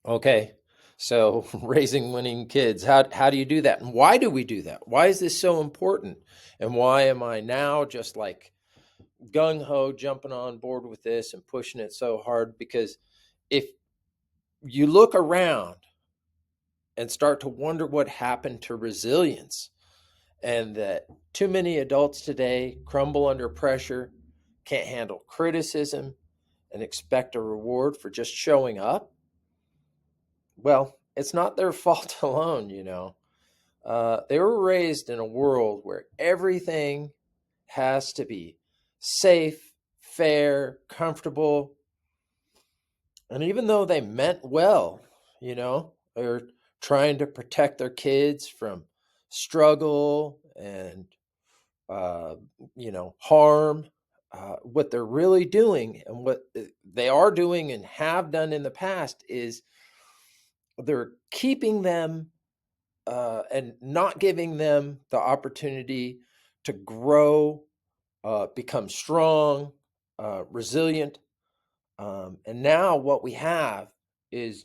Okay. So raising winning kids, how do you do that? And why do we do that? Why is this so important? And why am I now just like gung ho jumping on board with this and pushing it so hard? Because if you look around and start to wonder what happened to resilience, and that too many adults today crumble under pressure, can't handle criticism, and expect a reward for just showing up, well, it's not their fault alone, you know. They were raised in a world where everything has to be safe, fair, comfortable. And even though they meant well, you know, they're trying to protect their kids from struggle and, uh, harm. What they're really doing and what they are doing and have done in the past is they're keeping them and not giving them the opportunity to grow, become strong, resilient. And now what we have is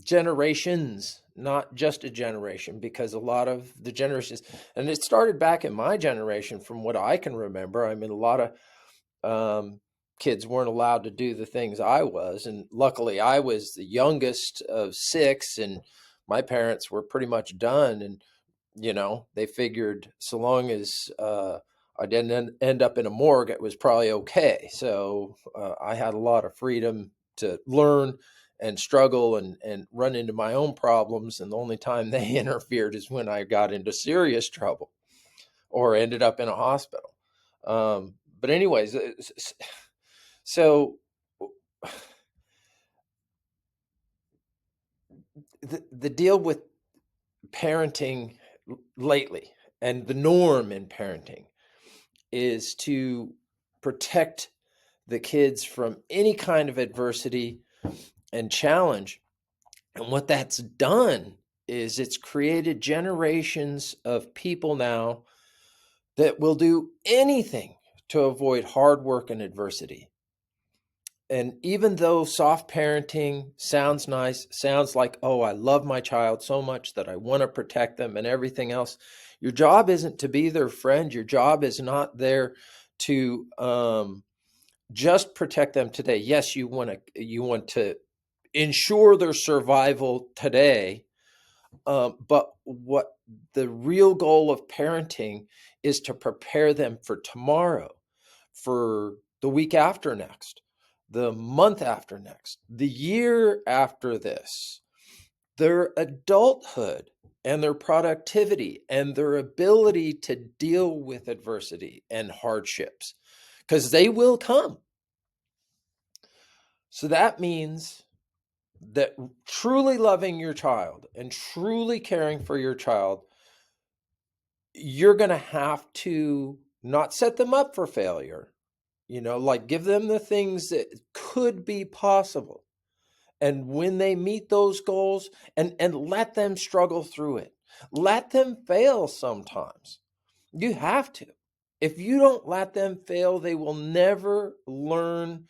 generations, not just a generation, because a lot of the generations, and it started back in my generation from what I can remember. I mean, a lot of kids weren't allowed to do the things I was. And luckily, I was the youngest of six, and my parents were pretty much done. And, they figured so long as I didn't end up in a morgue, it was probably okay. So I had a lot of freedom to learn and struggle and run into my own problems. And the only time they interfered is when I got into serious trouble or ended up in a hospital. But anyways, so the deal with parenting lately and the norm in parenting is to protect the kids from any kind of adversity and challenge. And what that's done is it's created generations of people now that will do anything to avoid hard work and adversity. And even though soft parenting sounds nice, sounds like, oh, I love my child so much that I want to protect them and everything else, your job isn't to be their friend. Your job is not there to just protect them today. Yes, you want to ensure their survival today, but what the real goal of parenting is to prepare them for tomorrow, for the week after next, the month after next, the year after this, their adulthood and their productivity and their ability to deal with adversity and hardships, because they will come. So that means that truly loving your child and truly caring for your child, you're going to have to not set them up for failure, like give them the things that could be possible. And when they meet those goals, and let them struggle through it, let them fail sometimes. You have to. If you don't let them fail, they will never learn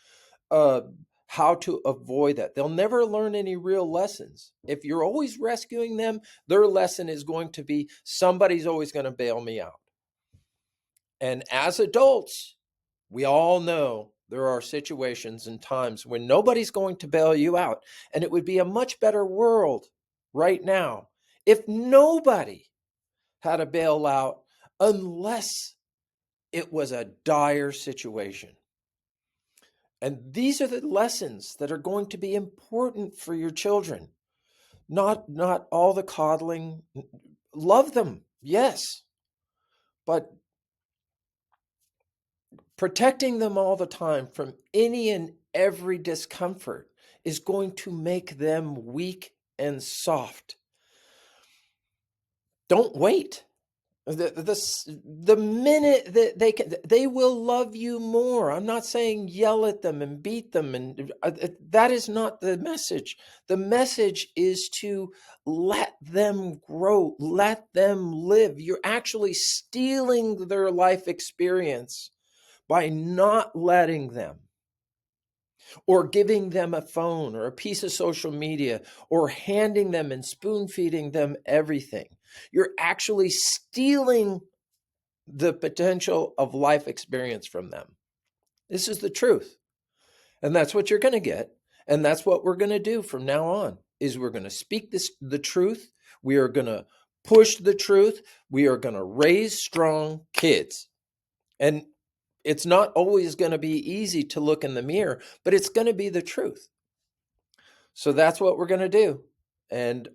uh, how to avoid that. They'll never learn any real lessons. If you're always rescuing them, their lesson is going to be somebody's always going to bail me out. And as adults, we all know there are situations and times when nobody's going to bail you out. And it would be a much better world right now if nobody had a bailout unless it was a dire situation. And these are the lessons that are going to be important for your children. Not all the coddling. Love them, yes, but protecting them all the time from any and every discomfort is going to make them weak and soft. Don't wait. The minute that they will love you more. I'm not saying yell at them and beat them, and that is not the message. The message is to let them grow, let them live. You're actually stealing their life experience by not letting them. or giving them a phone or a piece of social media or handing them and spoon feeding them everything. You're actually stealing the potential of life experience from them. This is the truth. And that's what you're going to get. And that's what we're going to do from now on is we're going to speak the truth. We are going to push the truth. We are going to raise strong kids. And it's not always going to be easy to look in the mirror, but it's going to be the truth. So that's what we're going to do. And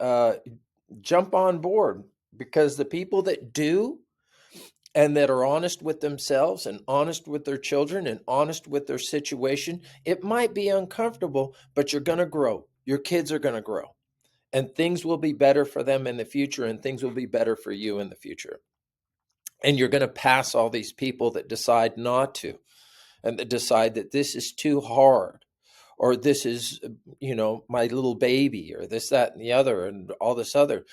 jump on board, because the people that do and that are honest with themselves and honest with their children and honest with their situation, it might be uncomfortable, but you're going to grow. Your kids are going to grow, and things will be better for them in the future, and things will be better for you in the future. And you're going to pass all these people that decide not to, and that decide that this is too hard, or this is, my little baby, or this, that, and the other, and all this other.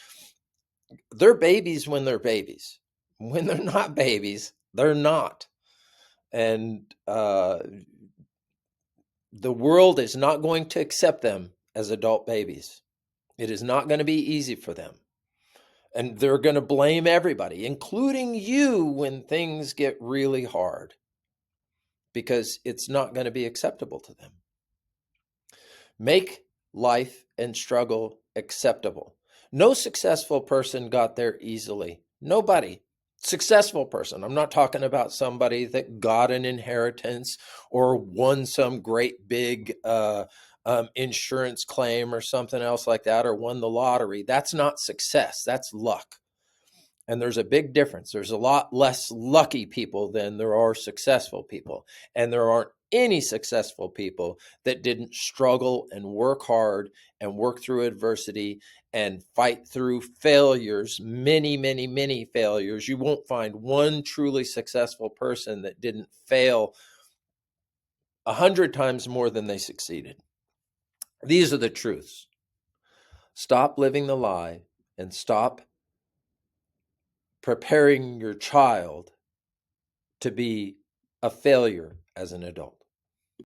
They're babies when they're babies. When they're not babies, they're not. And the world is not going to accept them as adult babies. It is not going to be easy for them. And they're going to blame everybody, including you, when things get really hard, because it's not going to be acceptable to them. Make life and struggle acceptable. No successful person got there easily. Nobody. Successful person. I'm not talking about somebody that got an inheritance or won some great big insurance claim or something else like that, or won the lottery. That's not success. That's luck. And there's a big difference. There's a lot less lucky people than there are successful people. And there aren't any successful people that didn't struggle and work hard and work through adversity and fight through failures, many, many, many failures. You won't find one truly successful person that didn't fail 100 times more than they succeeded. These are the truths. Stop living the lie and stop preparing your child to be a failure as an adult.